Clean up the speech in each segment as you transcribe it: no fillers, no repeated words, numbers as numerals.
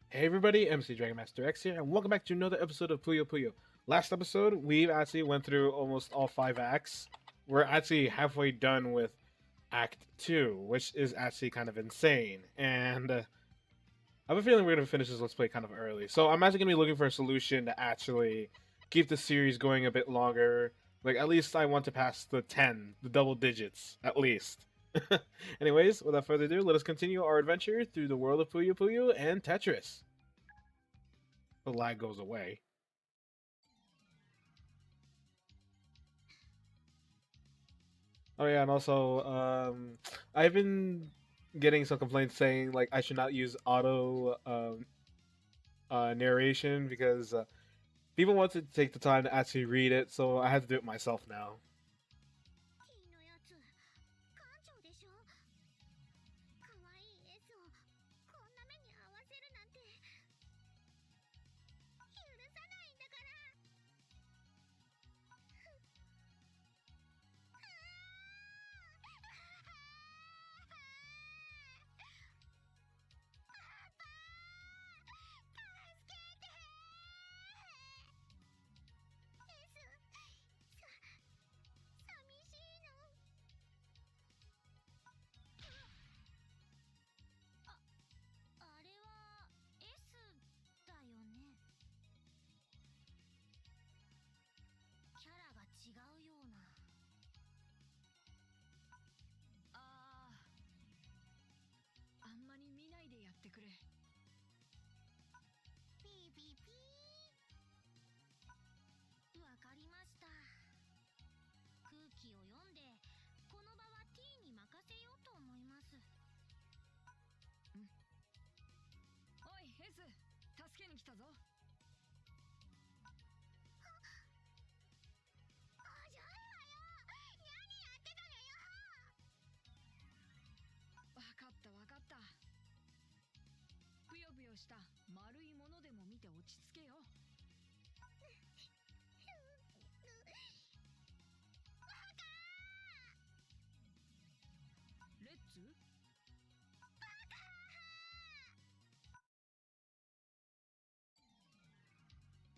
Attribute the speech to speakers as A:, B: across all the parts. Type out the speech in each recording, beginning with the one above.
A: Hey everybody, MC Dragon Master X here, and welcome back to another episode of Puyo Puyo. Last episode, we actually went through almost all 5 acts. We're actually halfway done with Act 2, which is actually kind of insane. And I have a feeling we're going to finish this Let's Play kind of early. So I'm actually going to be looking for a solution to actually keep the series going a bit longer. Like, at least I want to pass the 10, the double digits, at least. Anyways, without further ado, let us continue our adventure through the world of Puyo Puyo and Tetris. The lag goes away. Oh yeah, and also, I've been getting some complaints saying like I should not use auto narration because people want to take the time to actually read it, so I have to do it myself now.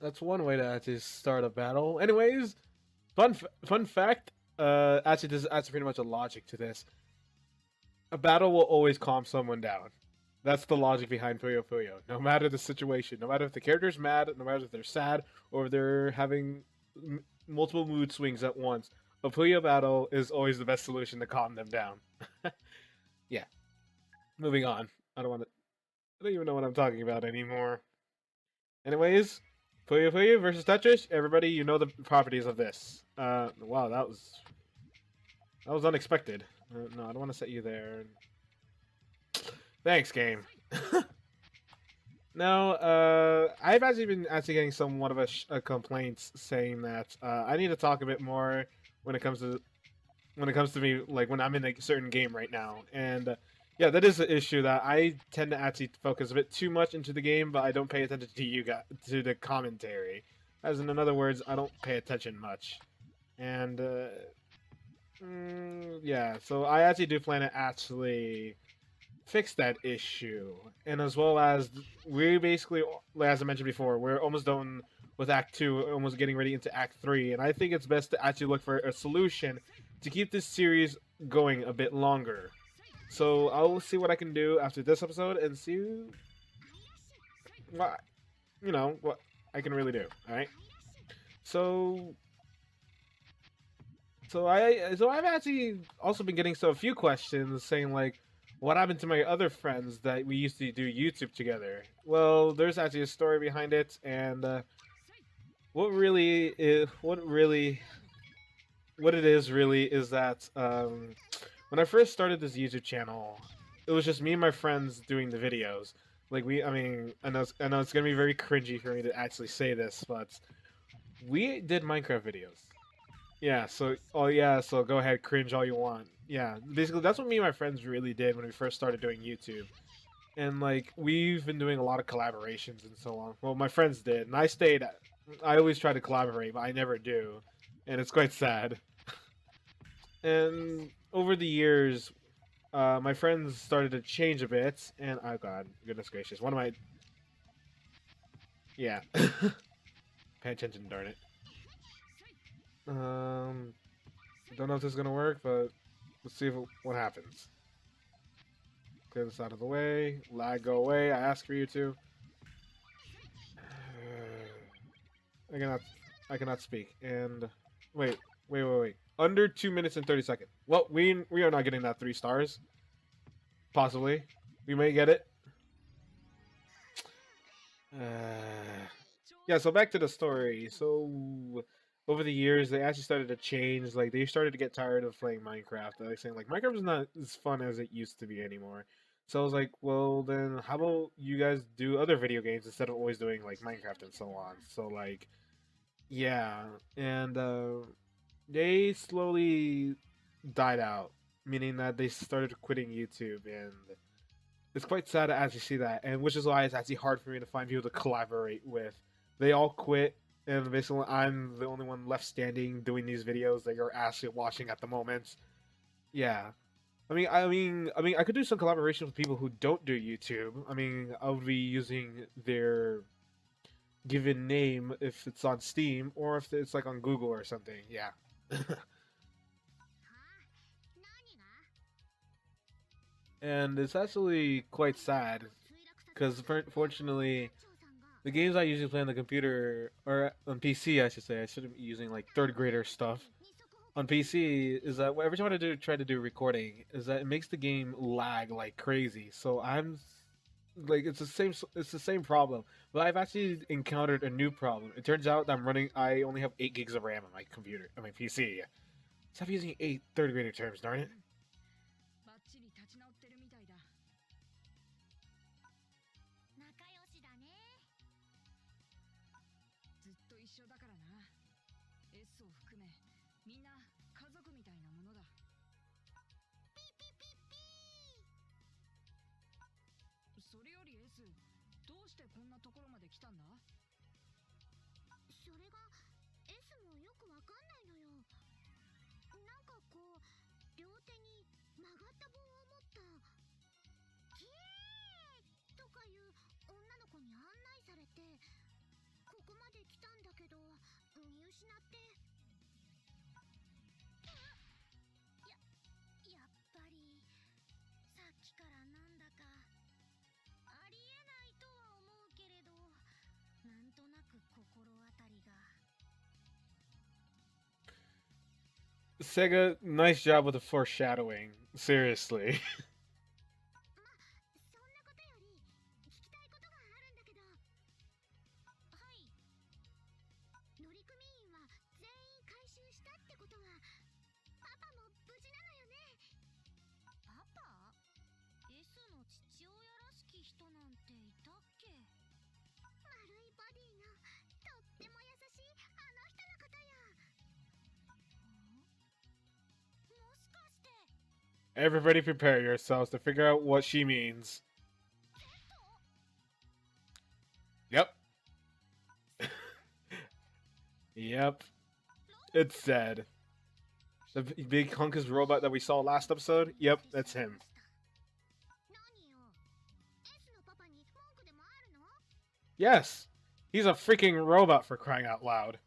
A: That's one way to actually start a battle. Anyways, fun fact. Actually, this is actually pretty much a logic to this. A battle will always calm someone down. That's the logic behind Puyo Puyo. No matter the situation, no matter if the character's mad, no matter if they're sad, or if they're having multiple mood swings at once, a Puyo battle is always the best solution to calm them down. Yeah. Moving on. I don't even know what I'm talking about anymore. Anyways, Puyo Puyo versus Tetris. Everybody, you know the properties of this. Wow, that was unexpected. No, I don't want to set you there. Thanks, game. No, I've actually been getting somewhat of a complaints saying that I need to talk a bit more when it comes to me, like when I'm in a certain game right now, and yeah, that is an issue that I tend to actually focus a bit too much into the game, but I don't pay attention to you guys, to the commentary. As in other words, I don't pay attention much, and yeah, so I actually do plan to actually fix that issue, and as well as we basically, as I mentioned before, we're almost done with Act 2, almost getting ready into Act 3, and I think it's best to actually look for a solution to keep this series going a bit longer. So I'll see what I can do after this episode and see what, what I can really do. All right. So I've actually also been getting a few questions saying like, what happened to my other friends that we used to do YouTube together? Well, there's actually a story behind it, and what it is really is that when I first started this YouTube channel, it was just me and my friends doing the videos. Like I know it's gonna be very cringy for me to actually say this, but we did Minecraft videos. Yeah, so so go ahead, cringe all you want. Yeah, basically that's what me and my friends really did when we first started doing YouTube. And like we've been doing a lot of collaborations and so on. Well, my friends did, and I always try to collaborate, but I never do. And it's quite sad. And over the years, my friends started to change a bit, and oh god, goodness gracious, one of my yeah, pay attention, darn it. Don't know if this is gonna work, but let's see what happens. Clear this out of the way. Lag, go away. I asked for you to. I cannot speak. And wait. Under 2 minutes and 30 seconds. Well, we are not getting that 3 stars. Possibly, we may get it. Yeah. So back to the story. So over the years, they actually started to change. Like they started to get tired of playing Minecraft. Like saying like Minecraft is not as fun as it used to be anymore. So I was like, well then, how about you guys do other video games instead of always doing like Minecraft and so on. So like, yeah, and they slowly died out, meaning that they started quitting YouTube, and it's quite sad to actually see that, and which is why it's actually hard for me to find people to collaborate with. They all quit, and basically I'm the only one left standing doing these videos that you're actually watching at the moment. Yeah. I could do some collaboration with people who don't do YouTube. I mean, I would be using their given name if it's on Steam or if it's like on Google or something. Yeah. And it's actually quite sad because fortunately the games I usually play on the computer or on PC, I should say, I shouldn't be using like third grader stuff. On PC is that every time I try to do recording is that it makes the game lag like crazy. So I'm like it's the same problem, but I've actually encountered a new problem. It turns out that I only have 8 gigs of RAM on my computer on my PC. Stop using 8 third grader terms, darn it. Sega, nice job with the foreshadowing. Seriously. Everybody prepare yourselves to figure out what she means. Yep. Yep. It's said. The big hunkus robot that we saw last episode? Yep, that's him. Yes! He's a freaking robot, for crying out loud.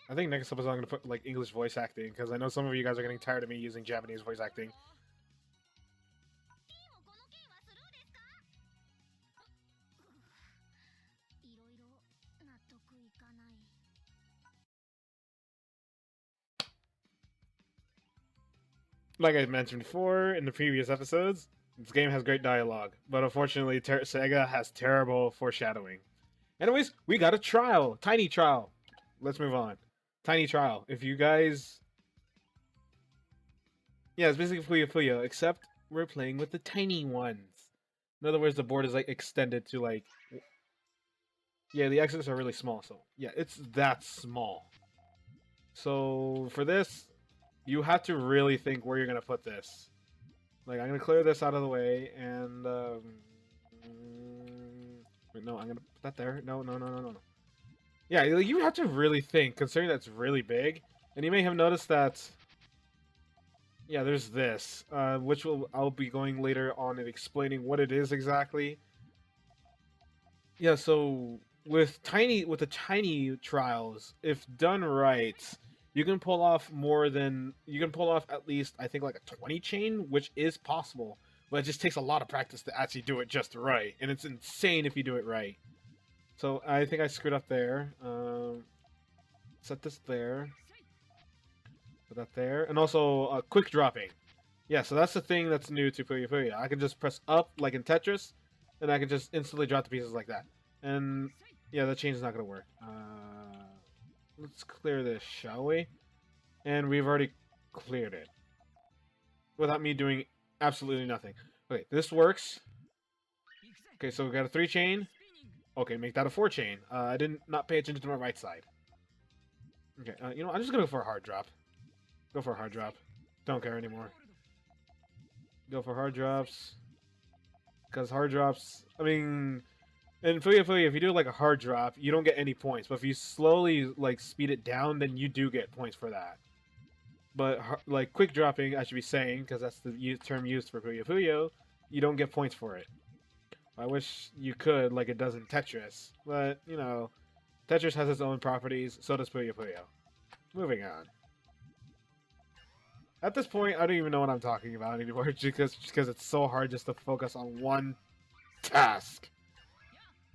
A: I think next episode I'm going to put like English voice acting, because I know some of you guys are getting tired of me using Japanese voice acting. Like I mentioned before in the previous episodes, this game has great dialogue, but unfortunately Sega has terrible foreshadowing. Anyways, we got a trial. Tiny trial. Let's move on. Tiny trial. If you guys... Yeah, it's basically Puyo Puyo, except we're playing with the tiny ones. In other words, the board is like extended to like... Yeah, the exits are really small, so... Yeah, it's that small. So, for this, you have to really think where you're going to put this. Like, I'm going to clear this out of the way, and... no, I'm gonna put that there. No, no, no, no, no, no. Yeah, you have to really think, considering that's really big. And you may have noticed that... Yeah, there's this, which I'll be going later on and explaining what it is exactly. Yeah, so with the tiny trials, if done right, you can pull off at least, I think, like a 20 chain, which is possible, but it just takes a lot of practice to actually do it just right, and it's insane if you do it right. So I think I screwed up there. Set this there. Put that there, and also quick dropping. Yeah, so that's the thing that's new to Puyo Puyo. I can just press up like in Tetris, and I can just instantly drop the pieces like that. And yeah, the chain's not gonna work. Let's clear this, shall we? And we've already cleared it without me doing absolutely nothing. Okay, this works. Okay, so we got a 3 chain. Okay, make that a 4 chain. I did not pay attention to my right side. Okay, you know, I'm just gonna go for a hard drop. Go for a hard drop. Don't care anymore. Go for hard drops. Because hard drops, I mean, in Puyo Puyo, if you do like a hard drop, you don't get any points. But if you slowly like speed it down, then you do get points for that. But like quick dropping, I should be saying, because that's the term used for Puyo Puyo, you don't get points for it. I wish you could, like it does in Tetris. But, you know, Tetris has its own properties, so does Puyo Puyo. Moving on. At this point, I don't even know what I'm talking about anymore, because it's so hard just to focus on one task.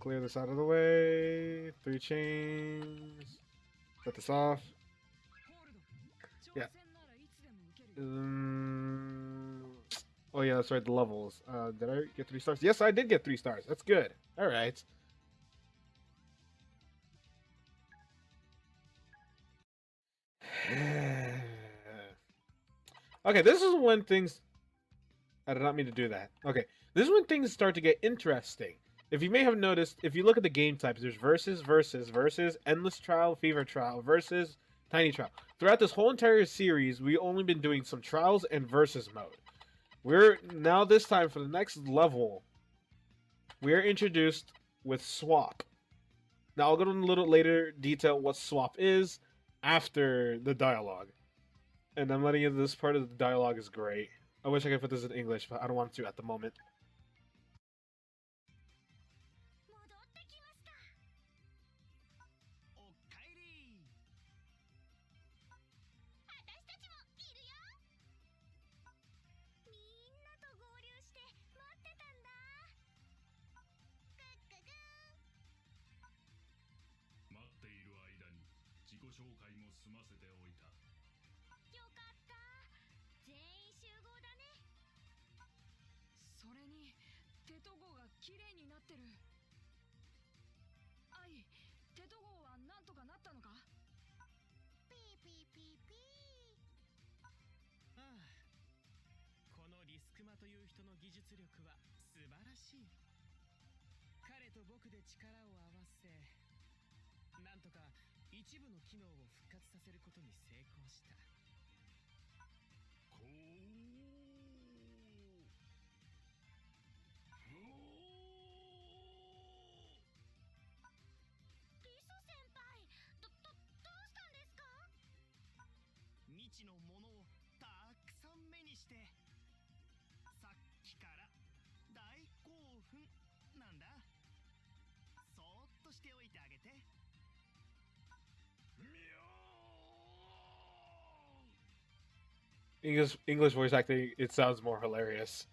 A: Clear this out of the way. 3 chains. Set this off. Yeah. Oh yeah, that's right, the levels. Did I get 3 stars? Yes, I did get 3 stars. That's good. Alright. Okay, this is when things... I did not mean to do that. Okay, this is when things start to get interesting. If you may have noticed, if you look at the game types, there's versus, versus, versus, endless trial, fever trial, versus, tiny trial. Throughout this whole entire series, we've only been doing some trials and versus mode. We're now this time for the next level, we are introduced with swap. Now I'll go into a little later detail what swap is after the dialogue. And I'm letting you know this part of the dialogue is great. I wish I could put this in English, but I don't want to at the moment. 'English voice acting, it sounds more hilarious.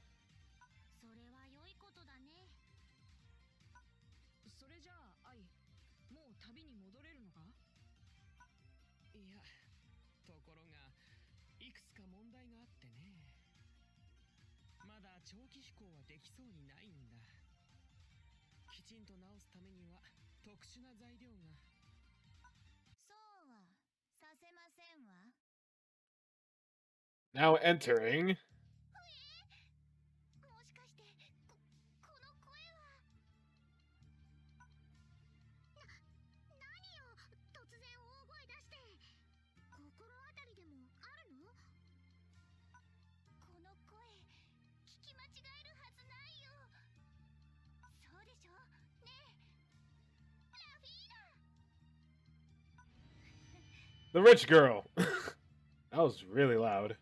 A: Now entering... The rich girl. That was really loud.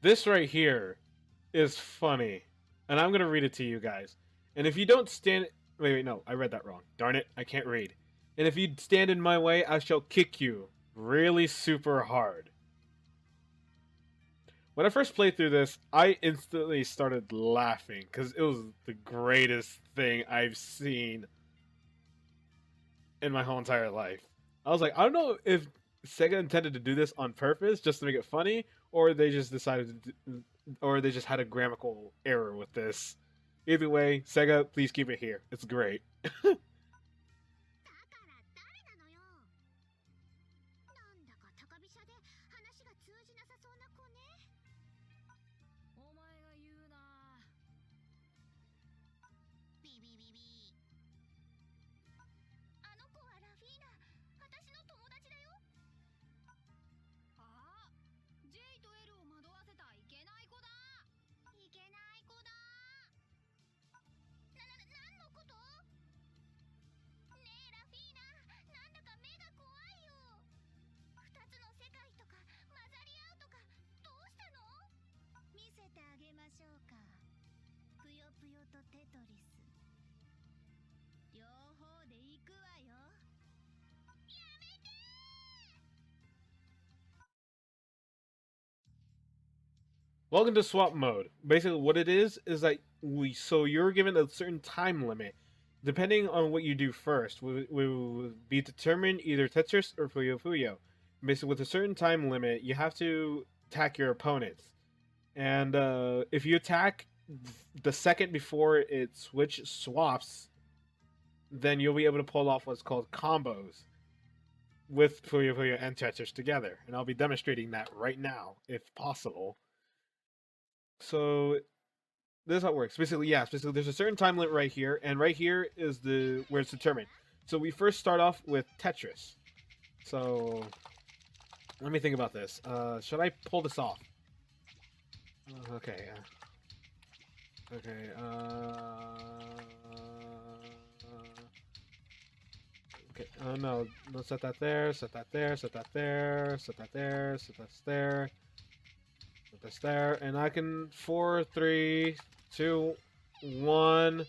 A: This right here is funny. And I'm going to read it to you guys. And if you don't stand... Wait, no. I read that wrong. Darn it. I can't read. And if you stand in my way, I shall kick you really super hard. When I first played through this, I instantly started laughing. Because it was the greatest thing I've seen in my whole entire life. I was like, I don't know if Sega intended to do this on purpose just to make it funny, or they just decided to, or they just had a grammatical error with this. Either way, Sega, please keep it here. It's great.
B: Puyo Puyo to Tetris. 両方で行くわよ。やめて。
A: Welcome to swap mode. Basically, what it is like so you're given a certain time limit. Depending on what you do first, will be determined either Tetris or Puyo Puyo. Basically, with a certain time limit, you have to attack your opponents. And if you attack the second before it swaps, then you'll be able to pull off what's called combos with Puyo Puyo and Tetris together. And I'll be demonstrating that right now, if possible. So this is how it works. Basically, there's a certain time limit right here, and right here is where it's determined. So we first start off with Tetris. So let me think about this. Should I pull this off? Okay. Okay. Okay. No. Let's set that there. Set that there. Set that there. Set that there. Set that there. Set this there, and I can 4, 3, 2, 1,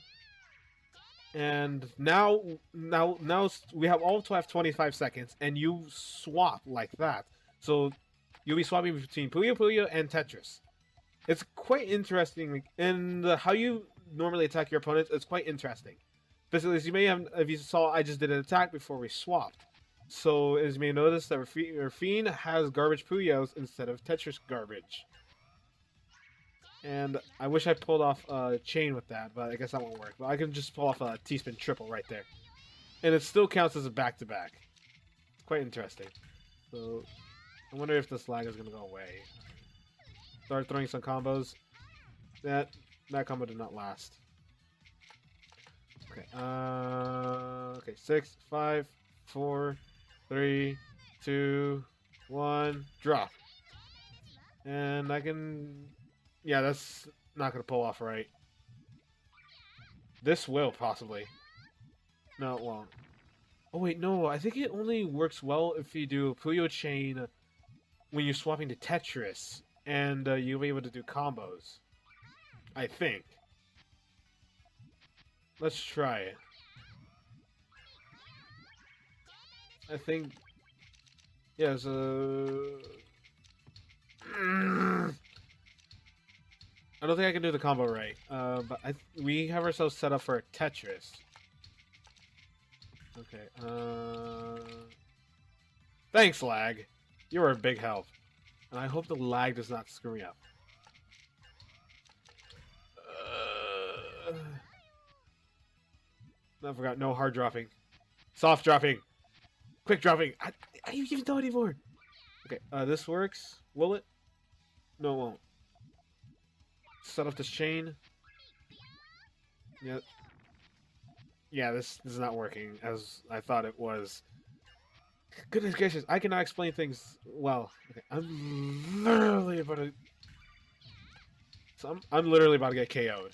A: and now we have all to have 25 seconds, and you swap like that. So you'll be swapping between Puyo Puyo and Tetris. It's quite interesting, and how you normally attack your opponents is quite interesting. Basically, as you may have, if you saw, I just did an attack before we swapped. So as you may notice, that Rafine has garbage Puyos instead of Tetris garbage. And I wish I pulled off a chain with that, but I guess that won't work. But I can just pull off a T-spin triple right there. And it still counts as a back-to-back. It's quite interesting. So I wonder if this lag is going to go away. Start throwing some combos. That combo did not last. Okay. Okay. 6, 5, 4, 3, 2, 1, drop. And I can... Yeah, that's not going to pull off right. This will, possibly. No, it won't. Oh, wait, no. I think it only works well if you do a Puyo chain when you're swapping to Tetris. And you'll be able to do combos. I think. Let's try it. I think... Yeah, so... I don't think I can do the combo right, but we have ourselves set up for a Tetris. Okay, thanks, lag. You are a big help. And I hope the lag does not screw me up. I forgot, no hard dropping. Soft dropping. Quick dropping. I don't even know anymore. Okay, this works. Will it? No, it won't. Set up this chain. Yep. Yeah, this is not working as I thought it was. Goodness gracious, I cannot explain things well. Okay, I'm literally about to. So I'm literally about to get KO'd.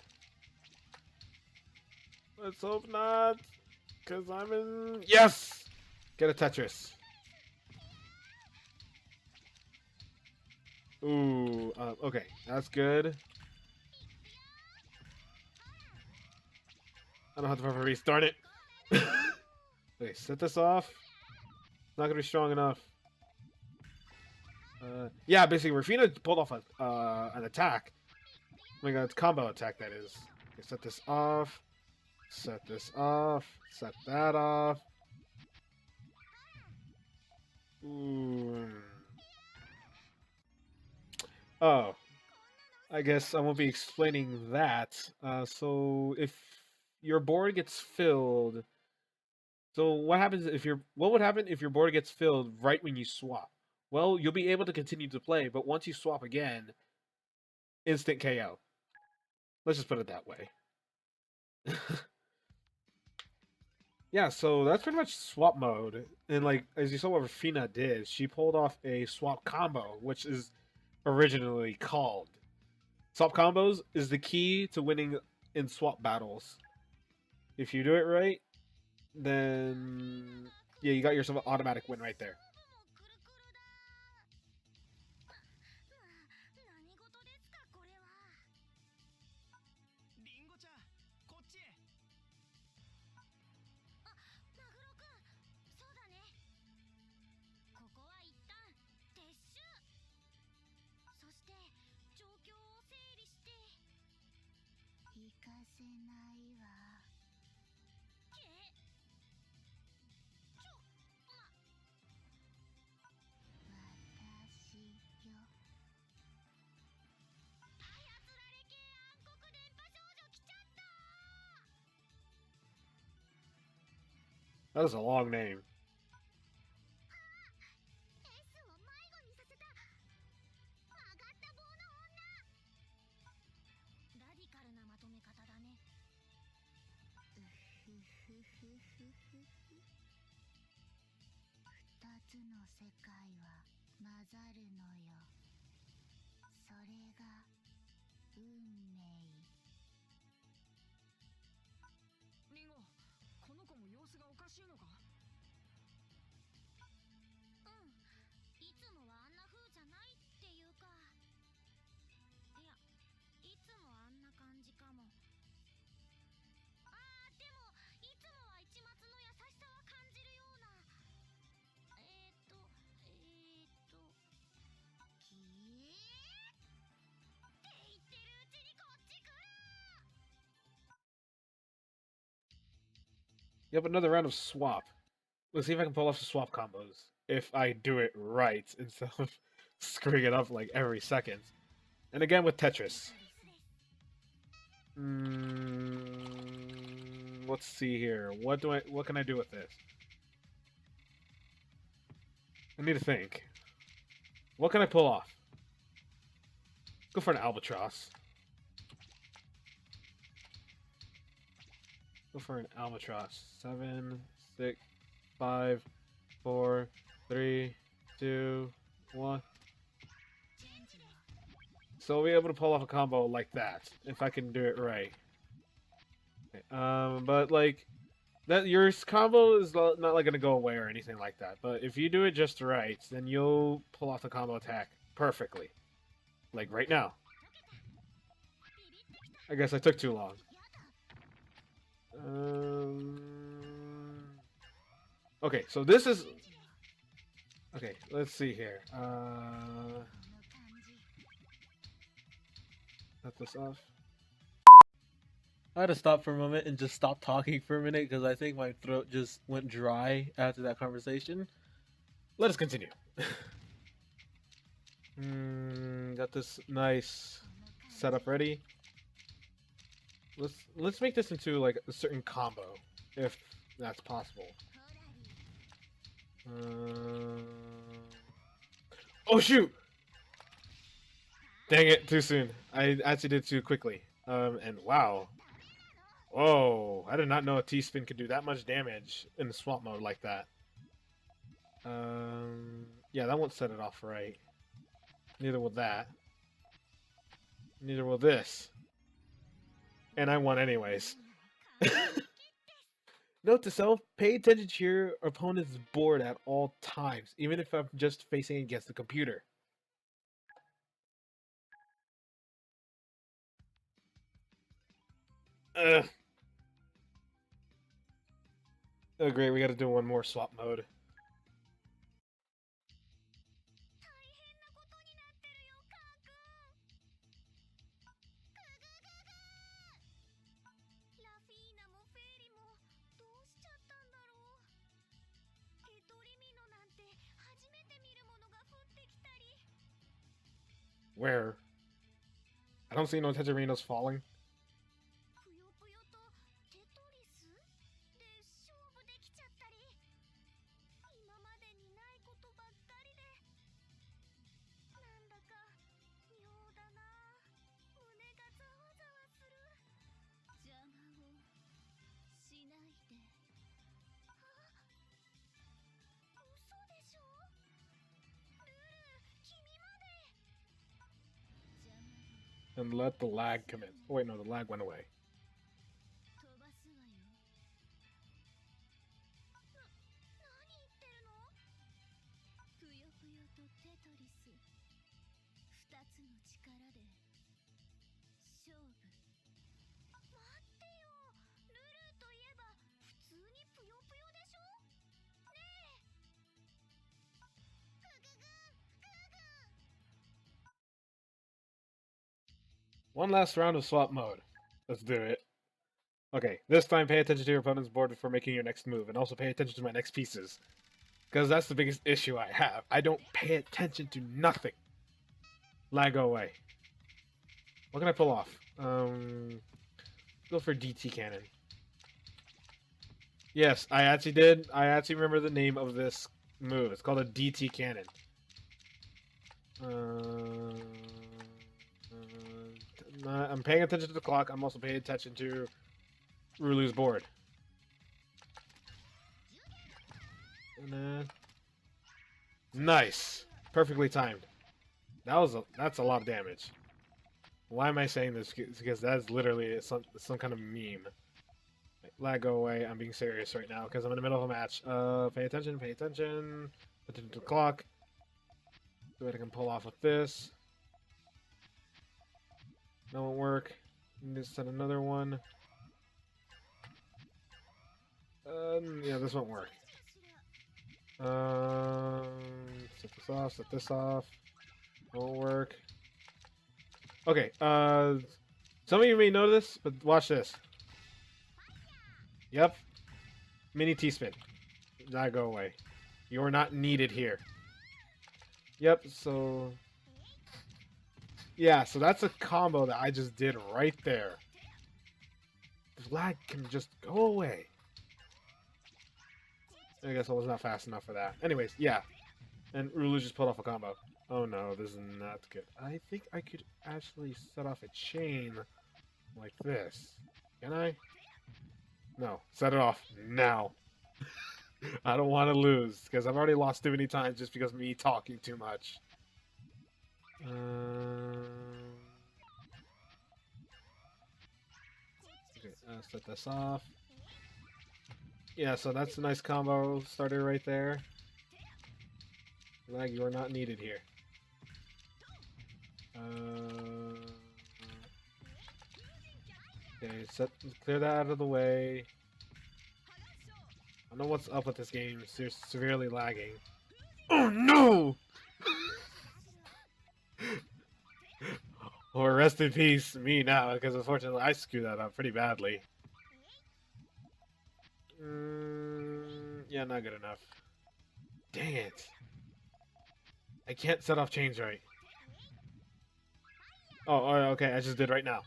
A: Let's hope not, cause I'm in. Yes, get a Tetris. Ooh, okay, that's good. I don't have to proper restart it. Okay, set this off. It's not gonna be strong enough. Yeah, basically, Rafina pulled off an attack. Oh my god, it's combo attack, that is. Okay, set this off. Set this off. Set that off. Ooh. Oh. I guess I won't be explaining that. So if your board gets filled... So what happens if what would happen if your board gets filled right when you swap? Well, you'll be able to continue to play, but once you swap again, instant KO. Let's just put it that way. Yeah, so that's pretty much swap mode. And like as you saw what Rafina did, she pulled off a swap combo, which is originally called. Swap combos is the key to winning in swap battles. If you do it right, then yeah, you got yourself an automatic win right there. 'That is a long name. 'Yep, another round of swap. Let's see if I can pull off the swap combos. If I do it right, instead of screwing it up like every second. And again with Tetris. Let's see here. What can I do with this? I need to think. What can I pull off? Go for an albatross. Go for an albatross. 7, 6, 5, 4, 3, 2, 1. So we'll be able to pull off a combo like that if I can do it right. Okay, but like that, your combo is not like gonna go away or anything like that. But if you do it just right, then you'll pull off the combo attack perfectly, like right now. I guess I took too long. Okay, so this is... Okay, let's see here. Set this off. I had to stop for a moment and just stop talking for a minute because I think my throat just went dry after that conversation. Let us continue. Got this nice setup ready. Let's make this into like a certain combo, if that's possible. Oh shoot! Dang it, too soon. I actually did too quickly. And wow. Whoa, I did not know a T-spin could do that much damage in the swap mode like that. Yeah, that won't set it off right. Neither will that. Neither will this. And I won anyways. Note to self, pay attention to your opponent's board at all times, even if I'm just facing against the computer. Ugh. Oh great, we gotta do one more swap mode.
B: 大変なことになってるよカー君。ラフィーナもフェイリもどうしちゃったんだろう。テトリミノなんて初めて見るものが降ってきたり。
A: Where? I don't see no Tetris falling.
B: ぷよぷよとテトリスで勝負できちゃったり。今までにないことばっかりで。なんだか妙だな。胸がざわざわする。邪魔をしないで。あ、嘘でしょ。ルル、君まで。邪魔を
A: And let the lag come in. Oh wait, no, the lag went away.
B: 飛ばすわよ。何言ってるの？ぷよぷよとテトリス、二つの力で勝負。待ってよ、ルルといえば普通にぷよぷよでしょ？ねえ。グググングーグー。
A: One last round of swap mode. Let's do it. Okay, this time pay attention to your opponent's board before making your next move, and also pay attention to my next pieces. Because that's the biggest issue I have. I don't pay attention to nothing. Lag, go away. What can I pull off? Go for DT cannon. Yes, I actually did. I actually remember the name of this move. It's called a DT cannon. I'm paying attention to the clock. I'm also paying attention to Rulu's board. Nice. Perfectly timed. That's a lot of damage. Why am I saying this? Because that's literally some kind of meme. Lag, go away. I'm being serious right now because I'm in the middle of a match. Pay attention, pay attention. Pay attention to the clock. See what I can pull off with this. That won't work. Need to set another one. Yeah, this won't work. Set this off, set this off. Won't work. Okay, some of you may know this, but watch this. Yep. Mini T-spin. Not go away. You are not needed here. Yep, so... Yeah, so that's a combo that I just did right there. The lag can just go away. I guess I was not fast enough for that. Anyways, yeah. And Rulu just pulled off a combo. Oh no, this is not good. I think I could actually set off a chain like this. Can I? No. Set it off now. I don't want to lose, because I've already lost too many times just because of me talking too much. Okay, set this off. Yeah, so that's a nice combo starter right there. Lag, you are not needed here. Okay, clear that out of the way. I don't know what's up with this game. It's severely lagging. Oh no! Or rest in peace, me now, because unfortunately I screwed that up pretty badly. Yeah, not good enough. Dang it. I can't set off chains right. Oh, okay, I just did right now.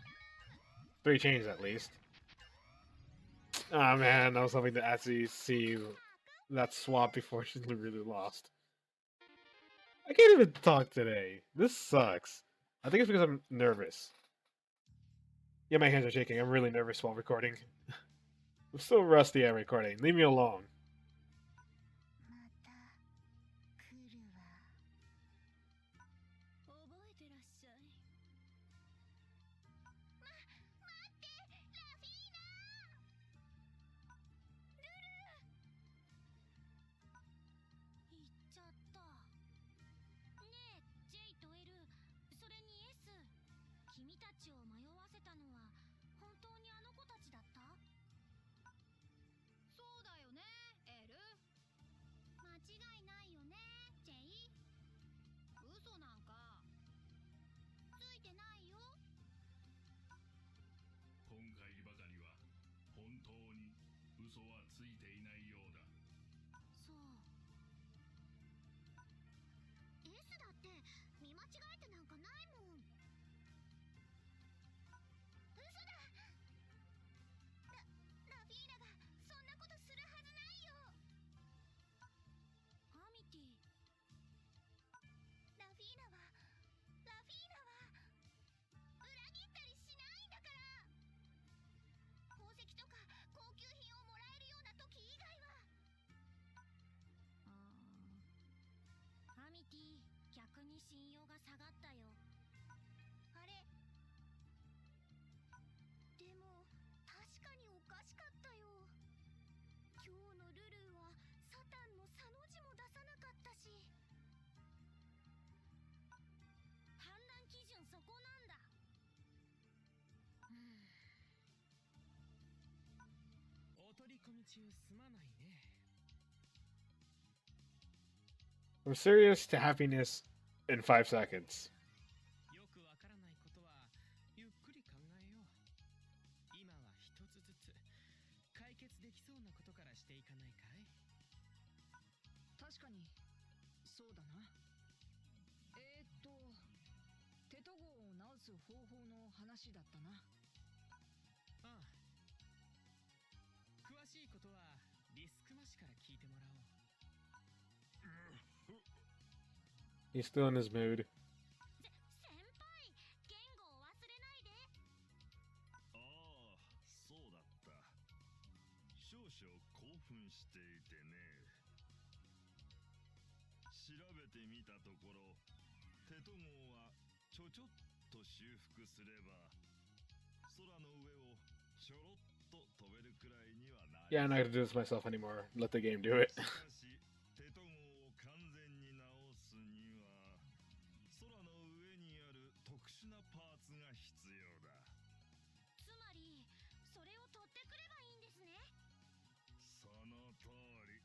A: 3 chains at least. Ah, man, I was hoping to actually see that swap before she really lost. I can't even talk today. This sucks. I think it's because I'm nervous. Yeah, my hands are shaking. I'm really nervous while recording. I'm so rusty at recording. Leave me alone.
B: また信用が下がったよ。あれ、でも確かにおかしかったよ。今日のルルーはサタンのサの字も出さなかったし。判断基準そこなんだ。
C: お取り込み中すまないね。
A: From serious to happiness in 5 seconds.
C: よくわからないことはゆっくり考えよう。今は一つずつ解決できそうなことからしていかないかい？
D: 確かにそうだな。テト号を治す方法の話だったな。
C: ああ、詳しいことはリスクマシから聞いてもらおう。
A: He's still in his mood.
B: 先輩、言語を忘れないで。
E: ああ、そうだった。少々興奮していてね。調べてみたところ、テト号はちょっと修復すれば空の上をちょろっと飛べるくらいにはなる。
A: Yeah, I'm not gonna do this myself anymore. Let the game do it.
E: しかしテト号を完全に直すには空の上にある特殊なパーツが必要だ。
B: つまりそれを取ってくればいいんですね。
E: その通り。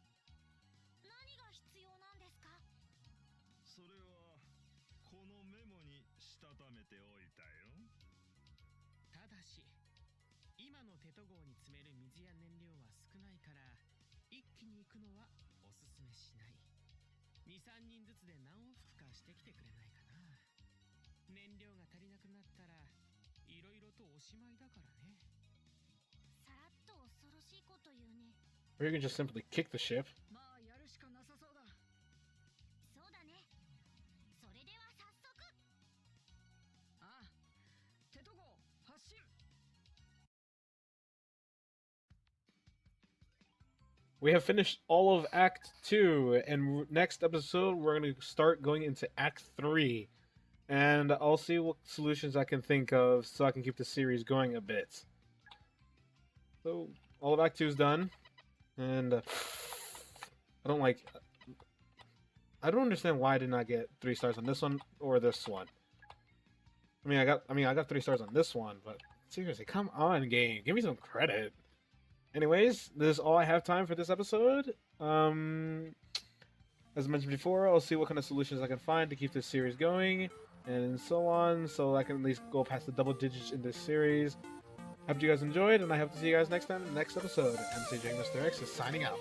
B: 何が必要なんですか？
E: それはこのメモにしたためておいたよ。
C: ただし今のテト号に詰める水や燃料は少ないから一気に行くのはおすすめしない。 2,3 人ずつで何往復かしてきてくれないかな。燃料が足りなくなったらいろいろとおしまいだからね。
B: さらっと恐ろしいこと言うね。
A: Or you can just simply kick the ship.
D: まあやるしかなさそうだ。
B: そうだね。それでは早速。
D: ああ、テト号発進。
A: We have finished all of Act 2, and next episode we're going to start going into Act 3. And I'll see what solutions I can think of so I can keep the series going a bit. So, all of Act 2 is done. And I don't understand why I did not get 3 stars on this one or this one. I got 3 stars on this one, but seriously, come on, game. Give me some credit. Anyways, this is all I have time for this episode. As mentioned before, I'll see what kind of solutions I can find to keep this series going, and so on, so I can at least go past the double digits in this series. Hope you guys enjoyed, and I hope to see you guys next time in the next episode. MCJ Mr. X is signing out.